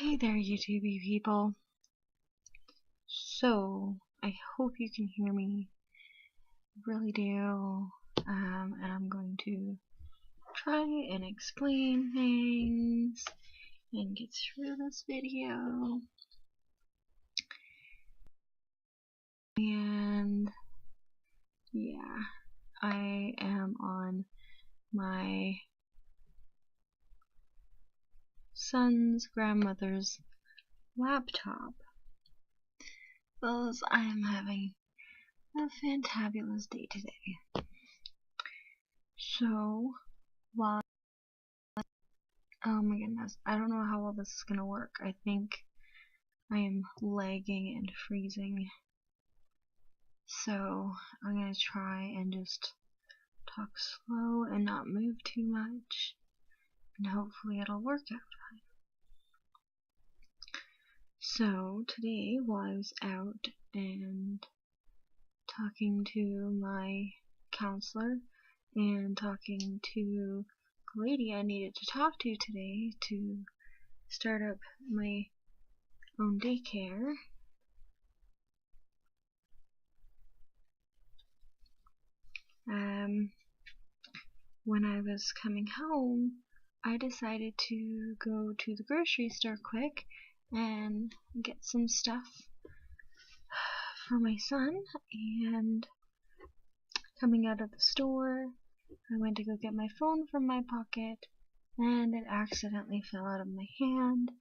Hey there, YouTube people. So, I hope you can hear me. I really do. And I'm going to try and explain things and get through this video. And yeah, I am on my son's grandmother's laptop. Because I am having a fantabulous day today. So, while oh my goodness, I don't know how well this is gonna work. I think I am lagging and freezing. So I'm gonna try and just talk slow and not move too much. And hopefully it'll work out fine. So today, while I was out and talking to my counselor and talking to the lady I needed to talk to today to start up my own daycare, when I was coming home, I decided to go to the grocery store quick and get some stuff for my son. And coming out of the store, I went to go get my phone from my pocket, and it accidentally fell out of my hand,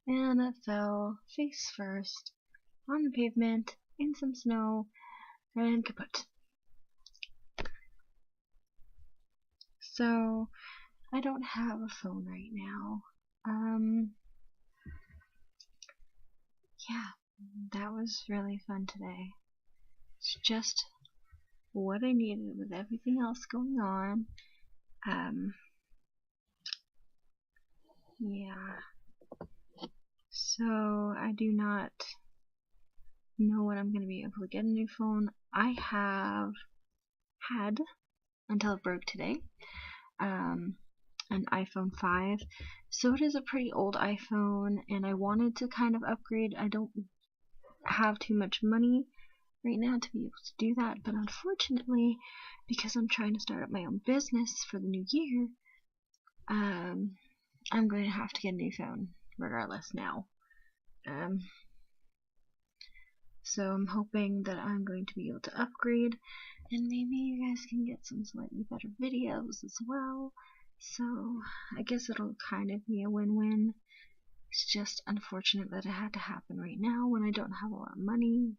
and it fell face first on the pavement in some snow and kaput. So I don't have a phone right now. Yeah, that was really fun today. It's just what I needed with everything else going on. Yeah. So I do not know when I'm going to be able to get a new phone. I have had, until it broke today, an iPhone 5. So it is a pretty old iPhone, and I wanted to kind of upgrade. I don't have too much money right now to be able to do that, but unfortunately, because I'm trying to start up my own business for the new year, I'm going to have to get a new phone regardless now. So I'm hoping that I'm going to be able to upgrade, and maybe you guys can get some slightly better videos as well. So I guess it'll kind of be a win-win. It's just unfortunate that it had to happen right now when I don't have a lot of money.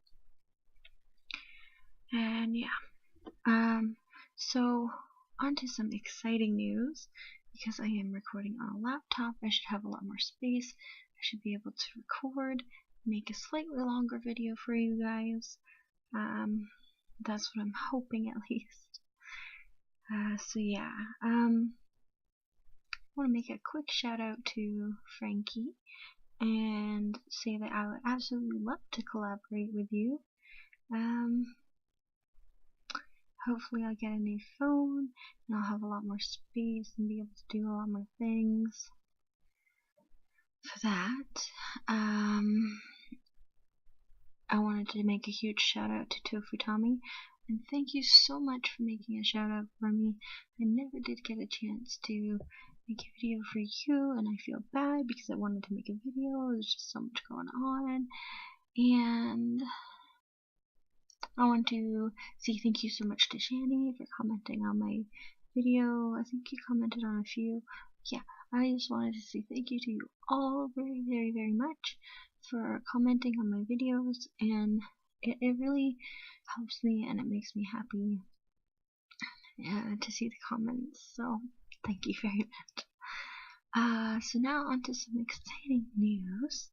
And yeah, so on to some exciting news. Because I am recording on a laptop, I should have a lot more space. I should be able to record, make a slightly longer video for you guys. That's what I'm hoping, at least. So yeah, I want to make a quick shout out to Frankie and say that I would absolutely love to collaborate with you. Hopefully I'll get a new phone and I'll have a lot more space and be able to do a lot more things. For that, I wanted to make a huge shout out to Tommy, and thank you so much for making a shout out for me. I never did get a chance to make a video for you, and I feel bad because I wanted to make a video. There's just so much going on, and I want to say thank you so much to Shanny for commenting on my video. I think you commented on a few. Yeah, I just wanted to say thank you to you all very, very, very much for commenting on my videos, and it really helps me and it makes me happy to see the comments. So thank you very much. So now on to some exciting news.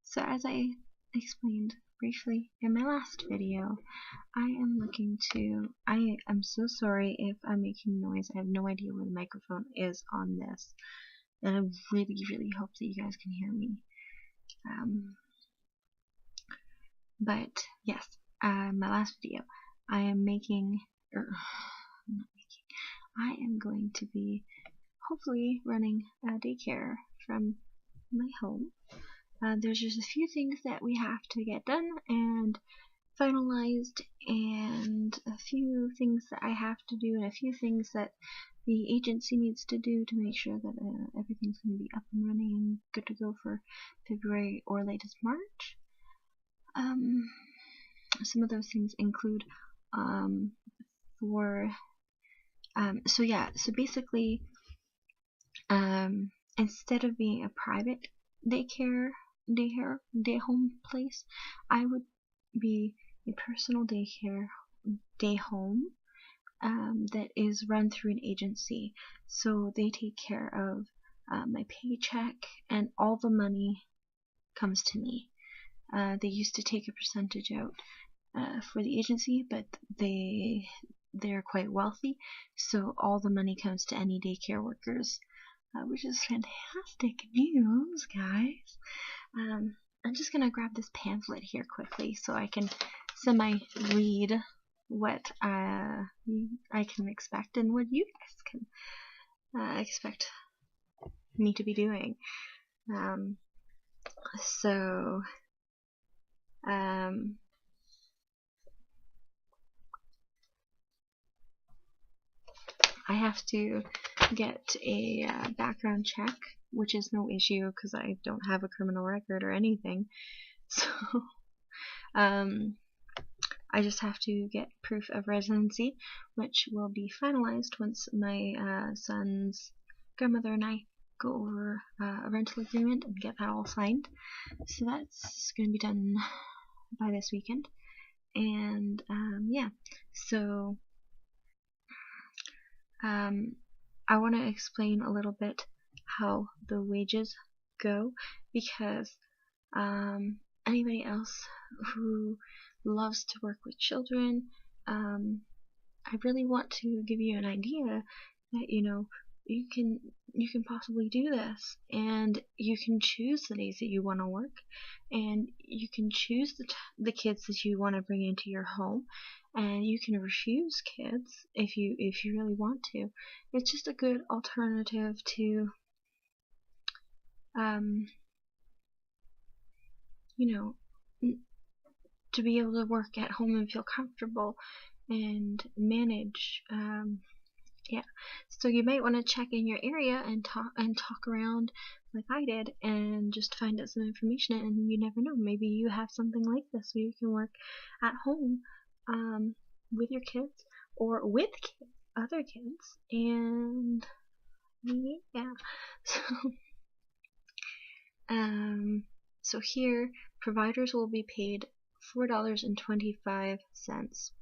So as I explained briefly in my last video, I am so sorry if I'm making noise. I have no idea where the microphone is on this, and I really, really hope that you guys can hear me. But yes, my last video, I am going to be hopefully running a daycare from my home. There's just a few things that we have to get done and finalized, and a few things that I have to do, and a few things that the agency needs to do to make sure that everything's going to be up and running and good to go for February or latest March. Some of those things include so basically, instead of being a private day home place, I would be a personal day home that is run through an agency. So they take care of my paycheck, and all the money comes to me. They used to take a percentage out for the agency, but they're quite wealthy, so all the money comes to any daycare workers, which is fantastic news, guys. I'm just gonna grab this pamphlet here quickly so I can semi-read what I can expect and what you guys can expect me to be doing. I have to get a background check, which is no issue because I don't have a criminal record or anything. So I just have to get proof of residency, which will be finalized once my son's grandmother and I go over a rental agreement and get that all signed. So that's going to be done by this weekend. And yeah, so I want to explain a little bit how the wages go, because anybody else who loves to work with children, I really want to give you an idea that, you know, you can possibly do this, and you can choose the days that you want to work, and you can choose the kids that you want to bring into your home, and you can refuse kids if you really want to. It's just a good alternative to you know, to be able to work at home and feel comfortable and manage. Yeah, so you might want to check in your area and talk around like I did, and just find out some information. And you never know, maybe you have something like this where you can work at home with your kids or with other kids, and yeah. So here, providers will be paid $4.25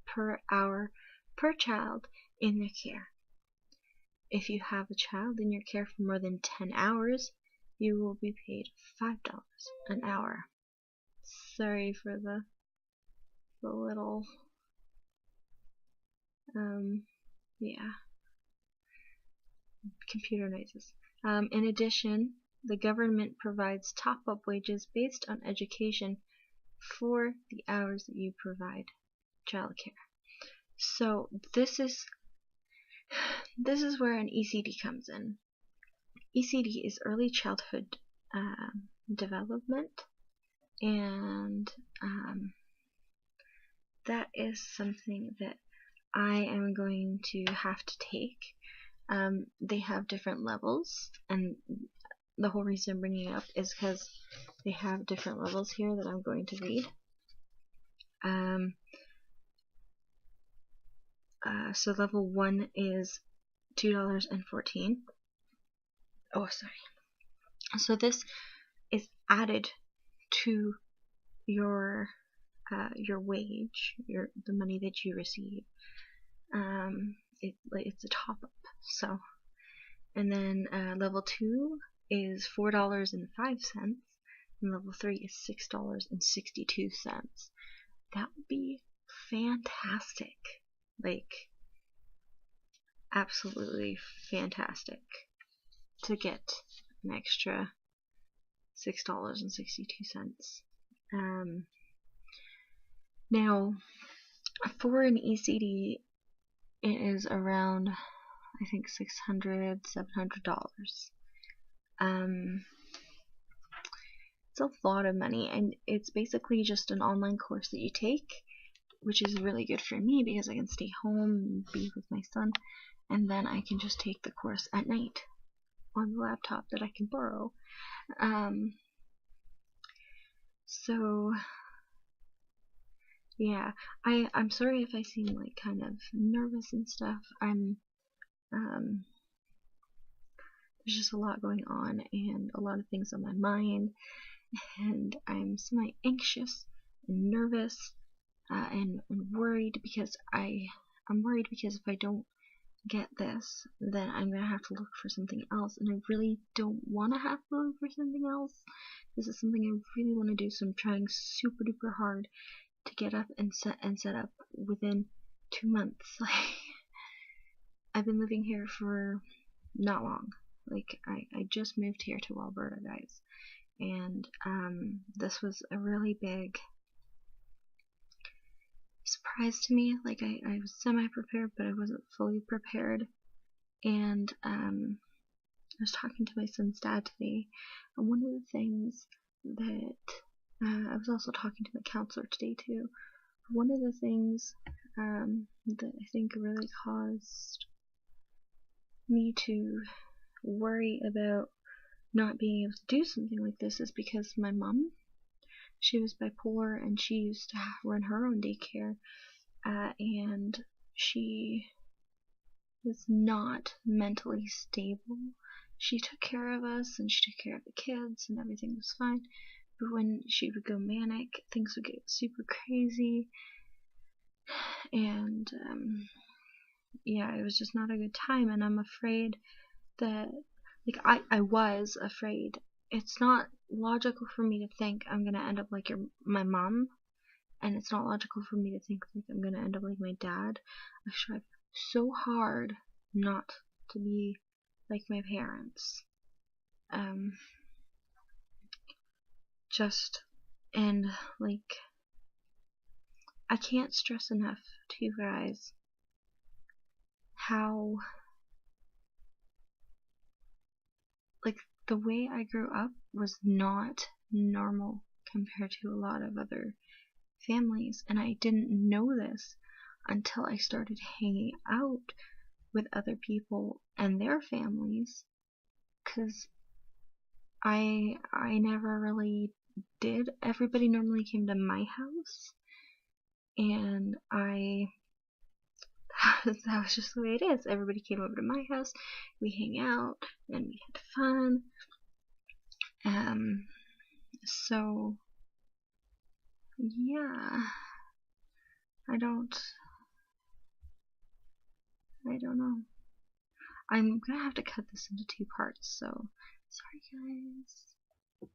per hour per child in their care. If you have a child in your care for more than 10 hours, you will be paid $5 an hour. Sorry for the little, computer noises. In addition, the government provides top-up wages based on education for the hours that you provide childcare. So this is where an ECD comes in. ECD is early childhood development, and that is something that I am going to have to take. They have different levels, and the whole reason I'm bringing it up is because they have different levels here that I'm going to read. So level 1 is $2.14. Oh, sorry. So this is added to your wage, the money that you receive. It's a top up. So, and then level 2 is $4.05, and level 3 is $6.62. That would be fantastic. Like, absolutely fantastic to get an extra $6.62. Now, for an ECD, it is around I think $600, $700. It's a lot of money, and it's basically just an online course that you take, which is really good for me because I can stay home and be with my son, and then I can just take the course at night on the laptop that I can borrow. So yeah, I'm sorry if I seem like kind of nervous and stuff. There's just a lot going on and a lot of things on my mind, and I'm semi-anxious and nervous and worried because I'm worried because if I don't get this, then I'm gonna have to look for something else, and I really don't want to have to look for something else. This is something I really want to do, so I'm trying super duper hard to get up and set up within 2 months. Like, I've been living here for not long. Like, I just moved here to Alberta, guys, and this was a really big surprise to me. Like, I was semi-prepared, but I wasn't fully prepared. And I was talking to my son's dad today, and one of the things that I was also talking to my counselor today too. One of the things that I think really caused me to worry about not being able to do something like this is because my mom, she was bipolar, and she used to run her own daycare, and she was not mentally stable. She took care of us, and she took care of the kids, and everything was fine. But when she would go manic, things would get super crazy, and yeah, it was just not a good time. And I'm afraid that, like, I was afraid. It's not logical for me to think I'm gonna end up like my mom, and it's not logical for me to think like I'm gonna end up like my dad. I've tried so hard not to be like my parents. And like, I can't stress enough to you guys how, like, the way I grew up was not normal compared to a lot of other families, and I didn't know this until I started hanging out with other people and their families, because I never really did. Everybody normally came to my house, and that was just the way it is. Everybody came over to my house, we hang out, and we had fun. So yeah, I don't know. I'm gonna have to cut this into 2 parts, so sorry guys.